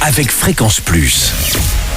avec Fréquence Plus.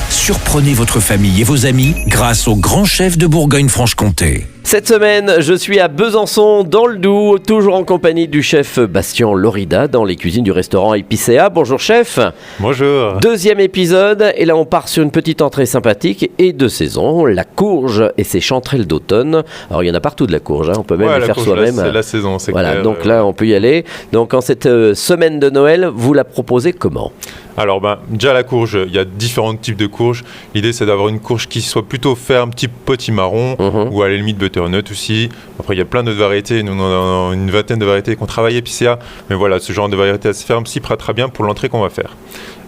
Surprenez votre famille et vos amis grâce au grand chef de Bourgogne-Franche-Comté. Cette semaine, je suis à Besançon, dans le Doubs, toujours en compagnie du chef Bastien Lorida, dans les cuisines du restaurant Épicéa. Bonjour chef. Bonjour. Deuxième épisode, et là on part sur une petite entrée sympathique et de saison, la courge et ses chanterelles d'automne. Alors il y en a partout de la courge, on peut même les faire courge, soi-même. Là, c'est la saison, c'est voilà, clair. donc là on peut y aller. Donc en cette semaine de Noël, vous la proposez comment ? Alors déjà la courge, il y a différents types de courges. L'idée c'est d'avoir une courge qui soit plutôt ferme, type potimarron, ou à la limite butternut aussi. Après il y a plein d'autres variétés, nous on a une vingtaine de variétés qu'on travaille à Épicéa, mais voilà, ce genre de variété assez ferme s'y prêtera bien pour l'entrée qu'on va faire.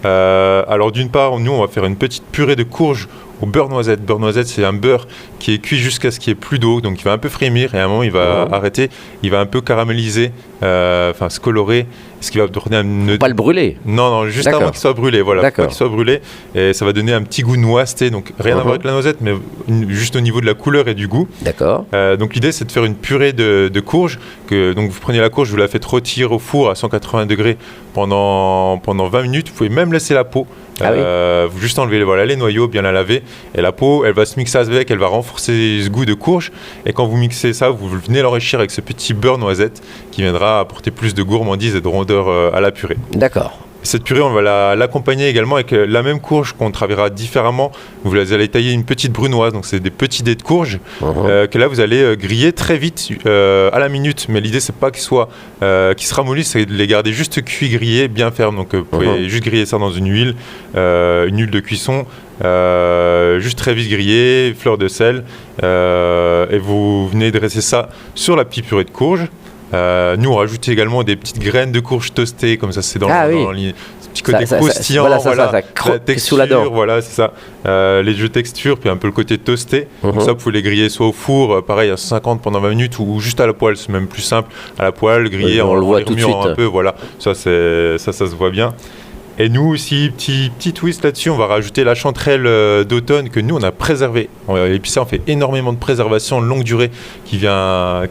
Alors d'une part, nous on va faire une petite purée de courge au beurre noisette. Beurre noisette, c'est un beurre qui est cuit jusqu'à ce qu'il n'y ait plus d'eau, donc il va un peu frémir et à un moment il va arrêter, il va un peu caraméliser, se colorer, ce qui va donner Pas le brûler. Non, juste avant qu'il soit brûlé, voilà. Faut pas qu'il soit brûlé, et ça va donner un petit goût noiseté, donc rien à voir avec la noisette, mais juste au niveau de la couleur et du goût. D'accord. Donc l'idée c'est de faire une purée de courge, donc vous prenez la courge, vous la faites rôtir au four à 180 degrés pendant 20 minutes, vous pouvez même laisser la peau. Vous juste enlever les noyaux, bien la laver, et la peau elle va se mixer avec, elle va renforcer ce goût de courge, et quand vous mixez ça, vous venez l'enrichir avec ce petit beurre noisette qui viendra apporter plus de gourmandise et de rondeur à la purée. D'accord. Cette purée, on va l'accompagner également avec la même courge qu'on travaillera différemment. Vous allez tailler une petite brunoise, donc c'est des petits dés de courge que là vous allez griller très vite à la minute. Mais l'idée c'est pas qu'ils se ramollissent, c'est de les garder juste cuits, grillés, bien fermes. Donc vous pouvez juste griller ça dans une huile de cuisson. Juste très vite grillé, fleur de sel, et vous venez dresser ça sur la petite purée de courge. Nous on rajoute également des petites graines de courge toastées, comme ça c'est dans le petit côté croustillant, ça la texture, sous la dent. voilà c'est ça, les jeux de texture, puis un peu le côté toasté. Donc ça vous pouvez les griller soit au four, pareil à 150 pendant 20 minutes, ou juste à la poêle, c'est même plus simple, à la poêle, griller on le voit tout de suite un peu, voilà, ça se voit bien. Et nous aussi, petit twist là-dessus, on va rajouter la chanterelle d'automne que nous on a préservée. À Épicéa, on fait énormément de préservation longue durée qui vient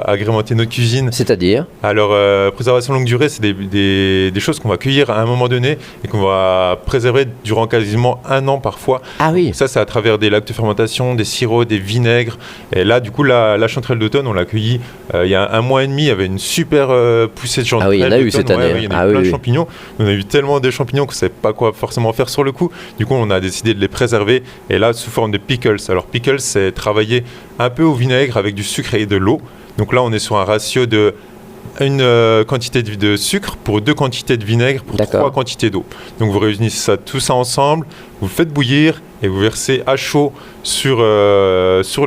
agrémenter notre cuisine. C'est-à-dire ? Alors, préservation longue durée, c'est des choses qu'on va cueillir à un moment donné et qu'on va préserver durant quasiment 1 an parfois. Ah oui. Ça, c'est à travers des lacs de fermentation, des sirops, des vinaigres. Et là, du coup, la chanterelle d'automne, on l'a cueillie il y a 1 mois et demi. Il y avait une super poussée de chanterelle. Ah oui, il y en a eu cette année. Il y en a eu plein de champignons. On a eu tellement de champignons qu'on ne savait pas quoi forcément faire sur le coup. Du coup, on a décidé de les préserver, et là sous forme de pickles. Alors pickles, c'est travailler un peu au vinaigre avec du sucre et de l'eau. Donc là, on est sur un ratio de une quantité de sucre pour 2 quantités de vinaigre pour 3 quantités d'eau. Donc vous réunissez tout ça ensemble, vous le faites bouillir et vous versez à chaud sur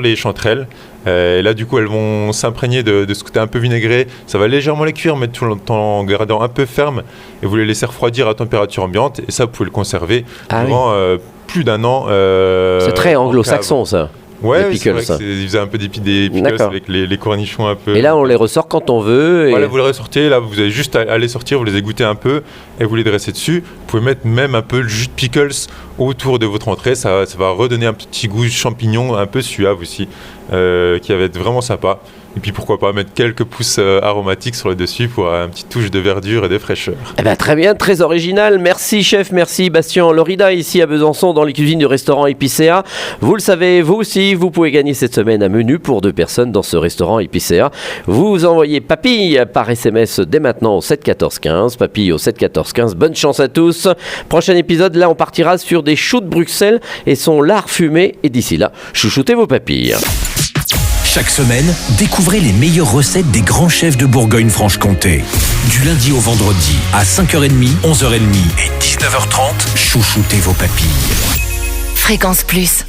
les chanterelles. Et là du coup elles vont s'imprégner de ce côté un peu vinaigré, ça va légèrement les cuire mais tout le temps en gardant un peu ferme, et vous les laissez refroidir à température ambiante, et ça vous pouvez le conserver durant plus d'1 an. C'est très anglo-saxon ça. Ouais, c'est vrai qu'ils faisaient un peu des pickles avec les cornichons un peu. Et là, on les ressort quand on veut. Voilà, vous les ressortez, là, vous avez juste à les sortir, vous les égouttez un peu et vous les dressez dessus. Vous pouvez mettre même un peu le jus de pickles autour de votre entrée. Ça va redonner un petit goût champignon, un peu suave aussi, qui va être vraiment sympa. Et puis pourquoi pas mettre quelques pousses aromatiques sur le dessus pour une petite touche de verdure et de fraîcheur. Eh ben, très bien, très original. Merci chef, merci Bastien Lorida ici à Besançon dans les cuisines du restaurant Épicéa. Vous le savez, vous aussi, vous pouvez gagner cette semaine un menu pour 2 personnes dans ce restaurant Épicéa. Vous envoyez papille par SMS dès maintenant au 7 14 15. Papille au 7 14 15. Bonne chance à tous. Prochain épisode, là on partira sur des choux de Bruxelles et son lard fumé. Et d'ici là, chouchoutez vos papilles. Chaque semaine, découvrez les meilleures recettes des grands chefs de Bourgogne-Franche-Comté. Du lundi au vendredi, à 5h30, 11h30 et 19h30, chouchoutez vos papilles. Fréquence Plus.